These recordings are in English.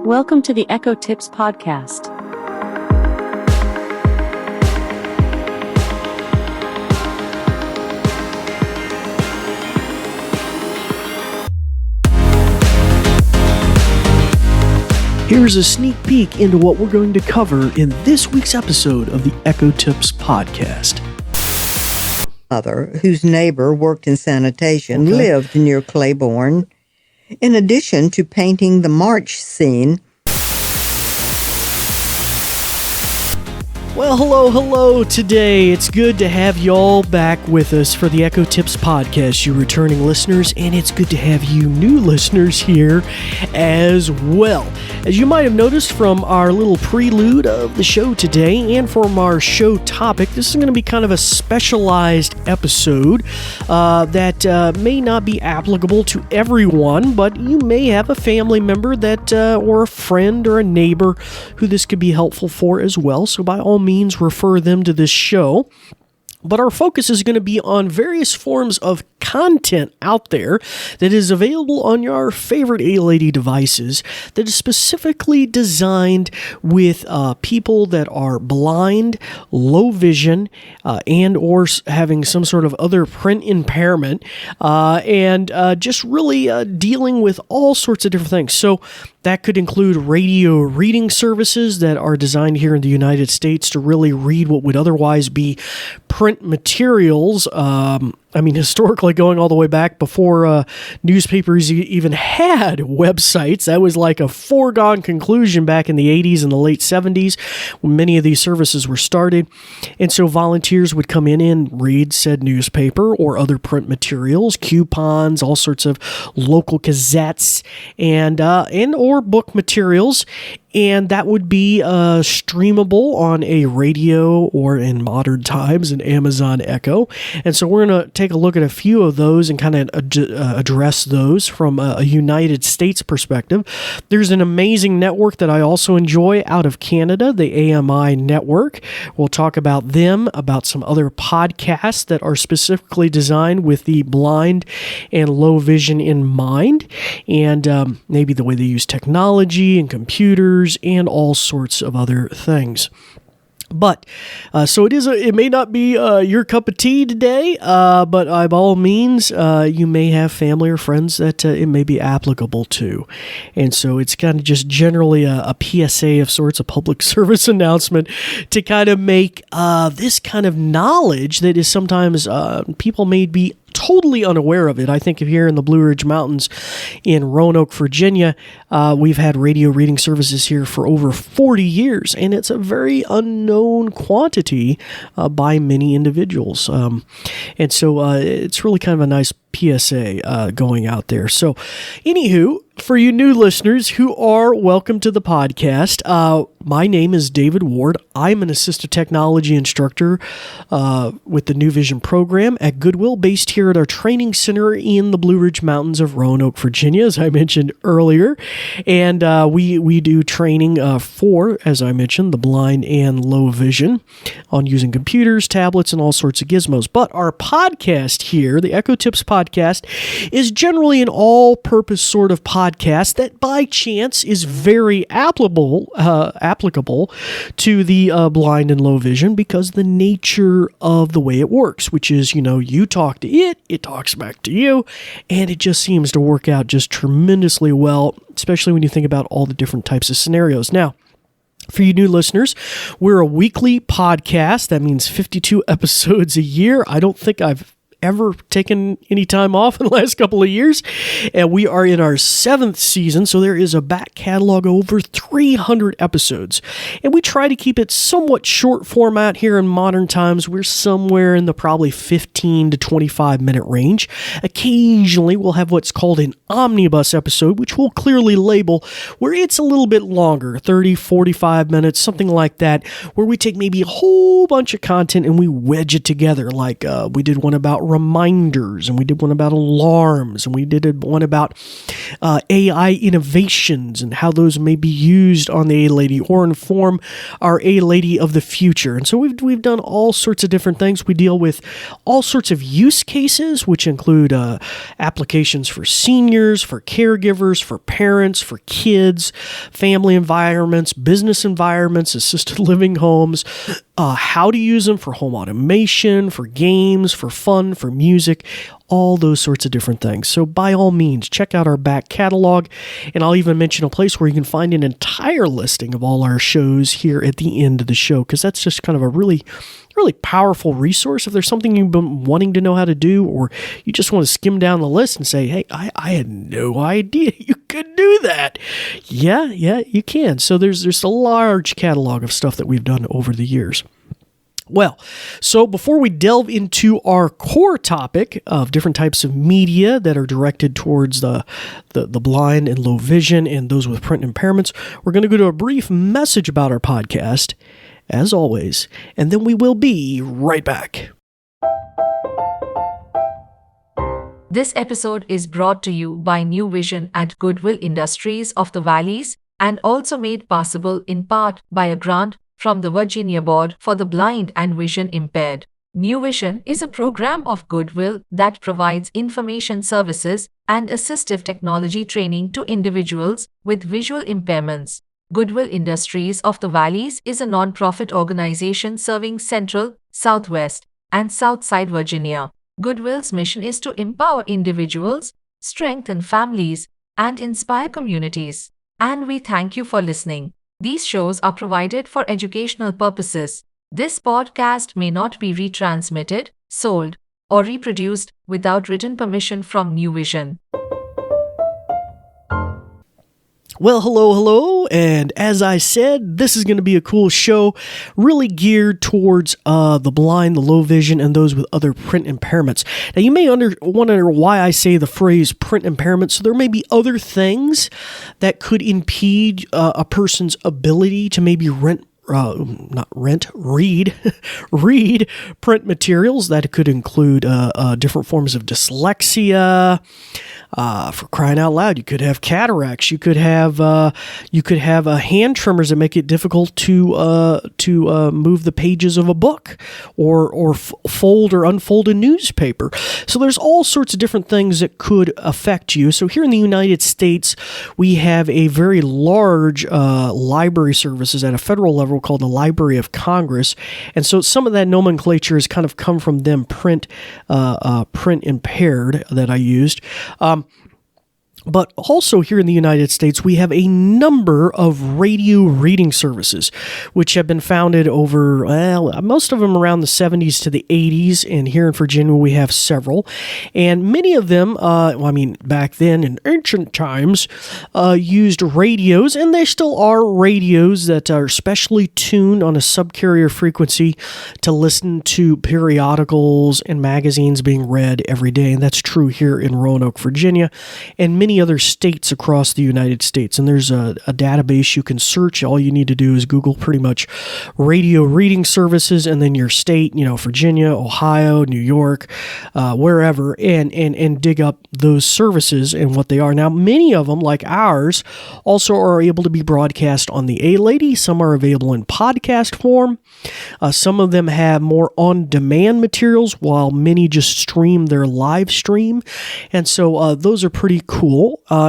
Welcome to the Echo Tips podcast. Here's a sneak peek into what we're going to cover in this week's episode of the Echo Tips podcast. Mother, whose neighbor worked in sanitation, lived near Claiborne. In addition to painting the march scene. Well, hello today. It's good to have y'all back with us for the Echo Tips podcast, you returning listeners, and it's good to have you new listeners here as well. As you might have noticed from our little prelude of the show today and from our show topic, this is going to be kind of a specialized episode that may not be applicable to everyone, but you may have a family member that or a friend or a neighbor who this could be helpful for as well. So by all means, refer them to this show. But our focus is going to be on various forms of content out there that is available on your favorite A-Lady devices that is specifically designed with people that are blind, low vision, and or having some sort of other print impairment, and just really dealing with all sorts of different things. So that could include radio reading services that are designed here in the United States to really read what would otherwise be print materials. Historically, going all the way back before newspapers even had websites, that was like a foregone conclusion back in the 80s and the late 70s when many of these services were started. And so volunteers would come in and read said newspaper or other print materials, coupons, all sorts of local gazettes, and or book materials. And that would be streamable on a radio or in modern times an Amazon Echo. And so we're going to take a look at a few of those and kind of address those from a United States perspective. There's an amazing network that I also enjoy out of Canada, the AMI network. We'll talk about them, about some other podcasts that are specifically designed with the blind and low vision in mind, and maybe the way they use technology and computers and all sorts of other things. But, so it may not be your cup of tea today, but by all means, you may have family or friends that it may be applicable to. And so it's kind of just generally a PSA of sorts, a public service announcement to kind of make this kind of knowledge that is sometimes people may be totally unaware of it. I think if here in the Blue Ridge Mountains in Roanoke, Virginia, we've had radio reading services here for over 40 years, and it's a very unknown quantity by many individuals. And so it's really kind of a nice PSA going out there. So anywho, for you new listeners who are welcome to the podcast, my name is David Ward. I'm an assistive technology instructor with the New Vision program at Goodwill, based here at our training center in the Blue Ridge Mountains of Roanoke, Virginia, as I mentioned earlier. And we do training for, as I mentioned, the blind and low vision on using computers, tablets, and all sorts of gizmos. But our podcast here, the Echo Tips podcast, is generally an all-purpose sort of podcast that by chance is very applicable to the blind and low vision because the nature of the way it works, which is, you talk to it, it talks back to you, and it just seems to work out just tremendously well, especially when you think about all the different types of scenarios. Now, for you new listeners, we're a weekly podcast. That means 52 episodes a year. I don't think I've ever taken any time off in the last couple of years, and we are in our 7th season, so there is a back catalog of over 300 episodes, and we try to keep it somewhat short format here in modern times. We're somewhere in the probably 15 to 25 minute range. Occasionally we'll have what's called an omnibus episode, which we'll clearly label where it's a little bit longer, 30, 45 minutes, something like that, where we take maybe a whole bunch of content and we wedge it together, like we did one about reminders, and we did one about alarms, and we did one about AI innovations and how those may be used on the A-Lady or inform our A-Lady of the future. And so we've done all sorts of different things. We deal with all sorts of use cases, which include applications for seniors, for caregivers, for parents, for kids, family environments, business environments, assisted living homes, how to use them for home automation, for games, for fun, for music, all those sorts of different things. So by all means, check out our back catalog, and I'll even mention a place where you can find an entire listing of all our shows here at the end of the show, because that's just kind of a really powerful resource. If there's something you've been wanting to know how to do, or you just want to skim down the list and say, hey, I had no idea you could do that. Yeah, you can. So there's a large catalog of stuff that we've done over the years. Well, so before we delve into our core topic of different types of media that are directed towards the blind and low vision and those with print impairments, we're going to go to a brief message about our podcast, as always, and then we will be right back. This episode is brought to you by New Vision at Goodwill Industries of the Valleys, and also made possible in part by a grant from the Virginia Board for the Blind and Vision Impaired. New Vision is a program of Goodwill that provides information services and assistive technology training to individuals with visual impairments. Goodwill Industries of the Valleys is a non-profit organization serving Central, Southwest, and Southside Virginia. Goodwill's mission is to empower individuals, strengthen families, and inspire communities. And we thank you for listening. These shows are provided for educational purposes. This podcast may not be retransmitted, sold, or reproduced without written permission from New Vision. Well, hello, and as I said, this is going to be a cool show, really geared towards the blind, the low vision, and those with other print impairments. Now, you may wonder why I say the phrase print impairment. So there may be other things that could impede a person's ability to maybe read print materials. That could include different forms of dyslexia. For crying out loud, you could have cataracts. You could have hand tremors that make it difficult to move the pages of a book or fold or unfold a newspaper. So there's all sorts of different things that could affect you. So here in the United States, we have a very large library services at a federal level called the Library of Congress, and so some of that nomenclature has kind of come from them. Print-Impaired that I used. But also here in the United States, we have a number of radio reading services, which have been founded over, most of them around the 70s to the 80s. And here in Virginia, we have several. And many of them, back then in ancient times, used radios, and there still are radios that are specially tuned on a subcarrier frequency to listen to periodicals and magazines being read every day. And that's true here in Roanoke, Virginia, and many other states across the United States. And there's a database you can search. All you need to do is Google pretty much radio reading services and then your state, Virginia, Ohio, New York, wherever, and dig up those services and what they are. Now, many of them, like ours, also are able to be broadcast on the A-Lady. Some are available in podcast form. Some of them have more on-demand materials, while many just stream their live stream. And so those are pretty cool.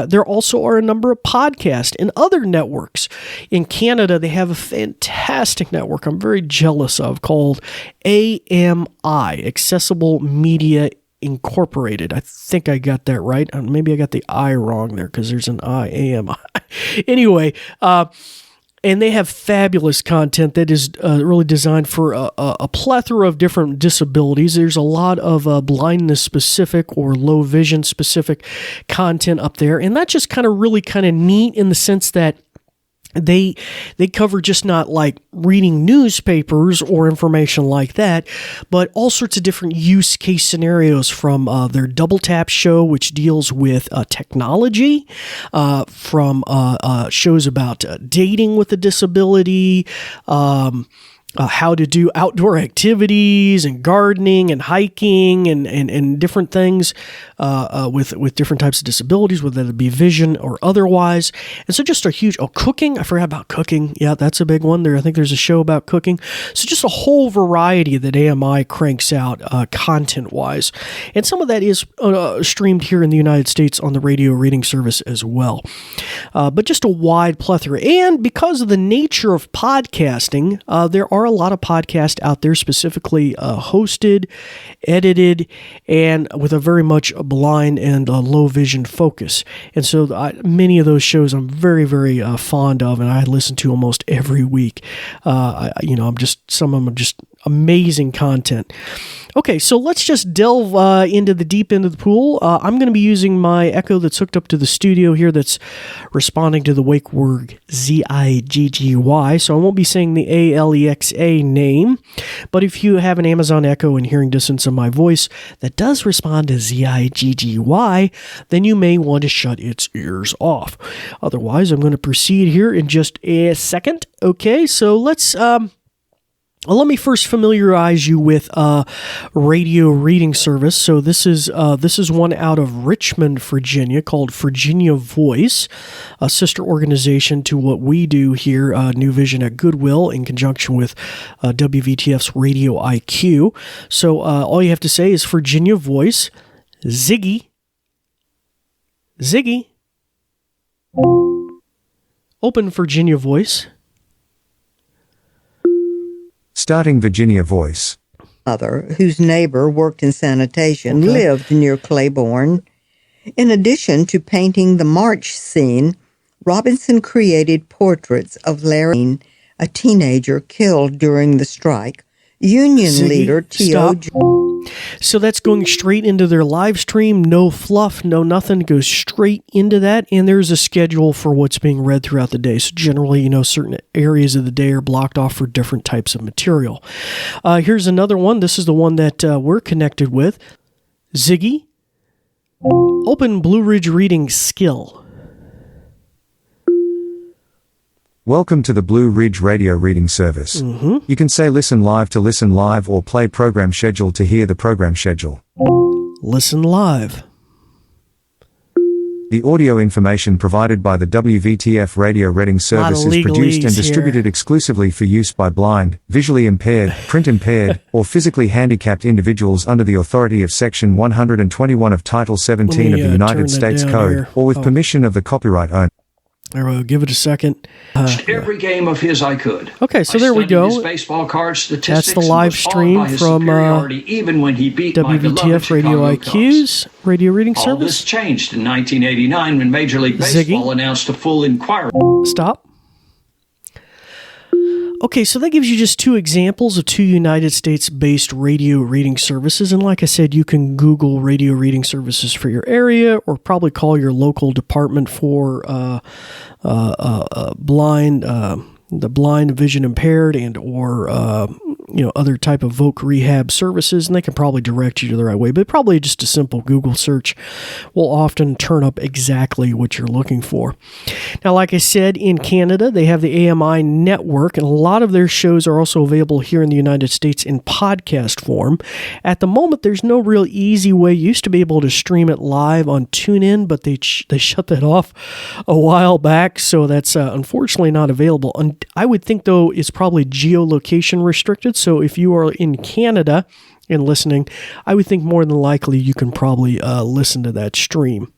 There also are a number of podcasts and other networks. In Canada, they have a fantastic network I'm very jealous of called AMI, Accessible Media Incorporated. I think I got that right. Maybe I got the I wrong there because there's an I, AMI. Anyway, and they have fabulous content that is really designed for a plethora of different disabilities. There's a lot of blindness-specific or low vision-specific content up there. And that's just kind of neat in the sense that they cover just not like reading newspapers or information like that, but all sorts of different use case scenarios, from their Double Tap show, which deals with technology, from shows about dating with a disability, how to do outdoor activities and gardening and hiking and different things with different types of disabilities, whether it be vision or otherwise. And so just a huge, cooking. I forgot about cooking. Yeah, that's a big one there. I think there's a show about cooking. So just a whole variety that AMI cranks out content-wise. And some of that is streamed here in the United States on the radio reading service as well. But just a wide plethora. And because of the nature of podcasting, there are a lot of podcasts out there specifically hosted, edited, and with a very much blind and low vision focus. And so many of those shows I'm very, very fond of, and I listen to almost every week. Some of them are just amazing content. Okay, so let's just delve into the deep end of the pool. I'm going to be using my Echo that's hooked up to the studio here that's responding to the wake word Ziggy, so I won't be saying the Alexa name, but if you have an Amazon Echo and hearing distance of my voice that does respond to Ziggy, then you may want to shut its ears off. Otherwise, I'm going to proceed here in just a second. Okay, so let me first familiarize you with radio reading service. So this is one out of Richmond, Virginia, called Virginia Voice, a sister organization to what we do here, New Vision at Goodwill, in conjunction with WVTF's Radio IQ. So all you have to say is Virginia Voice, Ziggy, open Virginia Voice. Starting Virginia Voice. Mother, whose neighbor worked in sanitation, lived near Claiborne. In addition to painting the march scene, Robinson created portraits of Larry, a teenager killed during the strike. Union leader T.O. So that's going straight into their live stream. No fluff, no nothing. Goes straight into that. And there's a schedule for what's being read throughout the day. So generally, certain areas of the day are blocked off for different types of material. Here's another one. This is the one that we're connected with. Ziggy, open Blue Ridge reading skill. Welcome to the Blue Ridge Radio Reading Service. You can say listen live to listen live or play program schedule to hear the program schedule. Listen live. The audio information provided by the WVTF Radio Reading Service is produced and distributed exclusively for use by blind, visually impaired, print-impaired, or physically handicapped individuals under the authority of Section 121 of Title 17 of the United States Code, or with permission of the copyright owner. There we go. Give it a second. Every game of his I could. Okay, so there we go. His baseball card statistics. That's the live stream from even when he beat WVTF Radio IQ's radio reading service. All this changed in 1989 when Major League Baseball announced a full inquiry. Stop. Okay, so that gives you just two examples of two United States-based radio reading services. And like I said, you can Google radio reading services for your area or probably call your local department for the blind, vision impaired, and or other type of voc rehab services, and they can probably direct you to the right way. But probably just a simple Google search will often turn up exactly what you're looking for. Now, like I said, in Canada, they have the AMI network, and a lot of their shows are also available here in the United States in podcast form. At the moment, there's no real easy way. You used to be able to stream it live on TuneIn, but they shut that off a while back, so that's unfortunately not available. And I would think, though, it's probably geolocation restricted. So if you are in Canada and listening, I would think more than likely you can probably listen to that stream.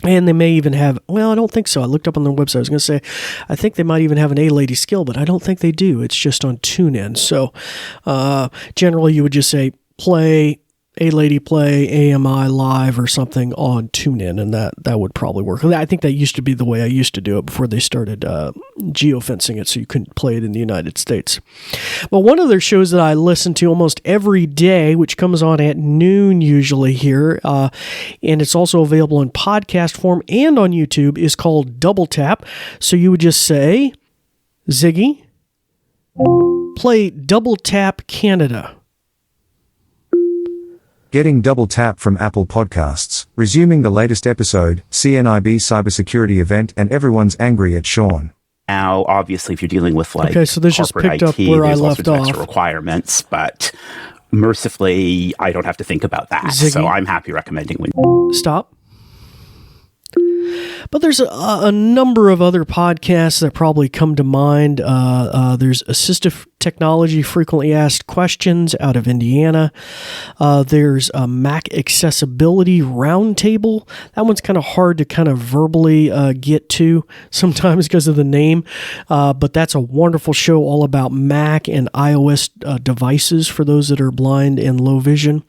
And they may even have, I don't think so. I looked up on their website. I was going to say, I think they might even have an A-Lady skill, but I don't think they do. It's just on TuneIn. So generally you would just say play, A-Lady play, AMI live or something on TuneIn, and that would probably work. I think that used to be the way I used to do it before they started geofencing it so you couldn't play it in the United States. Well, one of their shows that I listen to almost every day, which comes on at noon usually here, and it's also available in podcast form and on YouTube, is called Double Tap. So you would just say, Ziggy, play Double Tap Canada. Getting Double Tap from Apple Podcasts, resuming the latest episode, CNIB cybersecurity event and everyone's angry at Sean. Now, obviously, if you're dealing with like okay, so this just picked up where I left off. Extra requirements, but mercifully, I don't have to think about that. Ziggy. So I'm happy recommending Stop. But there's a number of other podcasts that probably come to mind. There's Assistive Technology Frequently Asked Questions out of Indiana. There's a Maccessibility Roundtable. That one's kind of hard to kind of verbally get to sometimes because of the name. But that's a wonderful show all about Mac and iOS devices for those that are blind and low vision.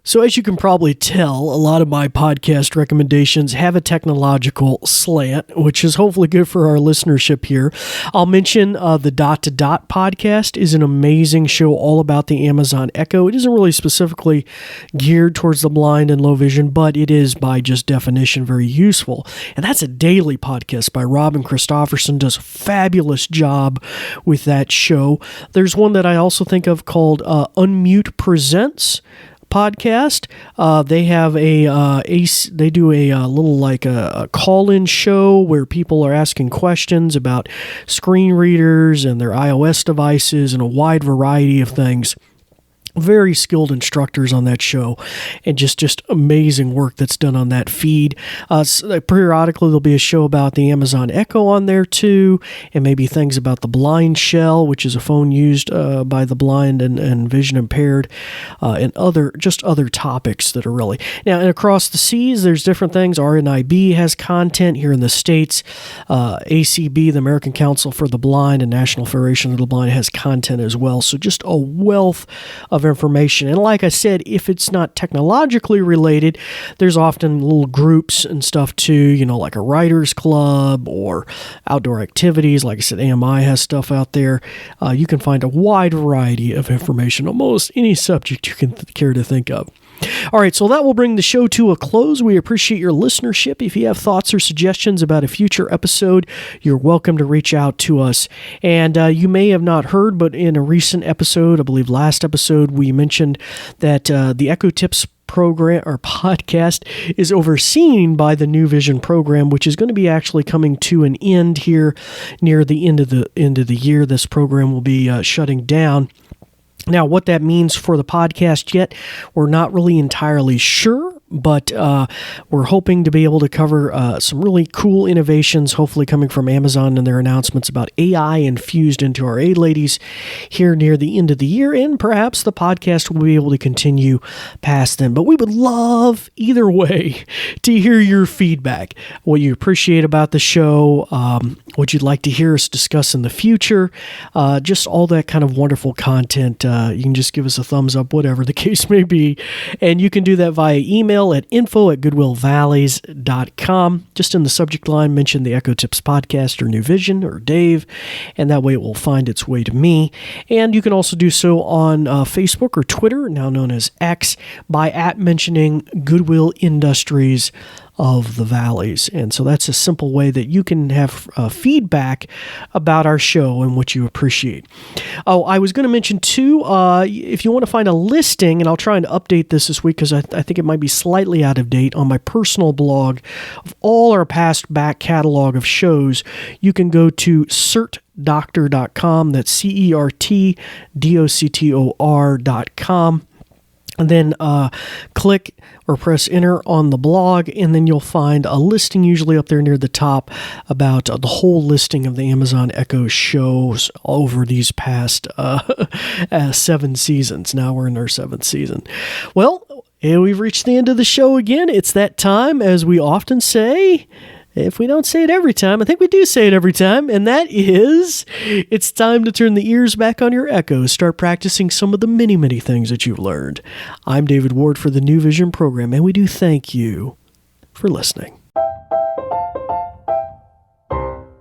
So as you can probably tell, a lot of my podcast recommendations have a technological slant, which is hopefully good for our listenership here. I'll mention the Dot to Dot podcast is an amazing show all about the Amazon Echo. It isn't really specifically geared towards the blind and low vision, but it is by just definition very useful. And that's a daily podcast by Robin Christofferson. Does a fabulous job with that show. There's one that I also think of called Unmute Presents podcast. They have they do a little like a call-in show where people are asking questions about screen readers and their iOS devices and a wide variety of things. Very skilled instructors on that show, and just amazing work that's done on that feed. So periodically, there'll be a show about the Amazon Echo on there too, and maybe things about the Blind Shell, which is a phone used by the blind and vision impaired, and other topics that are really now. And across the seas, there's different things. RNIB has content here in the States. ACB, the American Council for the Blind, and National Federation of the Blind has content as well. So just a wealth of information. And like I said, if it's not technologically related, there's often little groups and stuff too, like a writers club or outdoor activities. Like I said, AMI has stuff out there. You can find a wide variety of information, almost any subject you can care to think of. All right, so that will bring the show to a close. We appreciate your listenership. If you have thoughts or suggestions about a future episode, you're welcome to reach out to us. And you may have not heard, but in a recent episode, I believe last episode, we mentioned that the Echo Tips program or podcast is overseen by the New Vision program, which is going to be actually coming to an end here near the end of the year. This program will be shutting down. Now, what that means for the podcast yet, we're not really entirely sure, but we're hoping to be able to cover some really cool innovations, hopefully coming from Amazon and their announcements about AI infused into our A-Ladies here near the end of the year, and perhaps the podcast will be able to continue past then. But we would love, either way, to hear your feedback, what you appreciate about the show, what you'd like to hear us discuss in the future, just all that kind of wonderful content. You can just give us a thumbs up, whatever the case may be, and you can do that via email at info@goodwillvalleys.com. Just in the subject line, mention the Echo Tips podcast or New Vision or Dave, and that way it will find its way to me. And you can also do so on Facebook or Twitter, now known as X, by mentioning Goodwill Industries of the Valleys. And so that's a simple way that you can have feedback about our show and what you appreciate. Oh, I was going to mention too, if you want to find a listing, and I'll try and update this week because I think it might be slightly out of date, on my personal blog of all our past back catalog of shows, you can go to certdoctor.com. That's CERTDOCTOR.com. And then click or press enter on the blog, and then you'll find a listing usually up there near the top about the whole listing of the Amazon Echo shows over these past 7 seasons. Now we're in our 7th season. Well, we've reached the end of the show again. It's that time, as we often say. If we don't say it every time, I think we do say it every time, and that is, it's time to turn the ears back on your Echo. Start practicing some of the many, many things that you've learned. I'm David Ward for the New Vision program, and we do thank you for listening.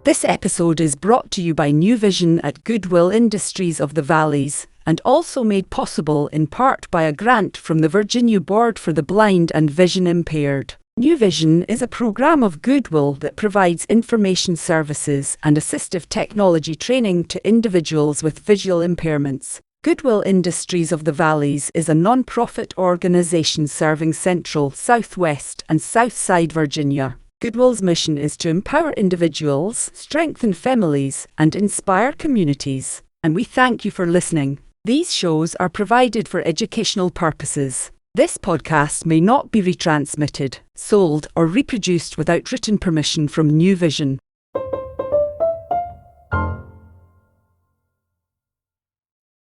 This episode is brought to you by New Vision at Goodwill Industries of the Valleys, and also made possible in part by a grant from the Virginia Board for the Blind and Vision Impaired. New Vision is a program of Goodwill that provides information services and assistive technology training to individuals with visual impairments. Goodwill Industries of the Valleys is a non-profit organization serving Central, Southwest, and Southside Virginia. Goodwill's mission is to empower individuals, strengthen families, and inspire communities. And we thank you for listening. These shows are provided for educational purposes. This podcast may not be retransmitted, sold, or reproduced without written permission from New Vision.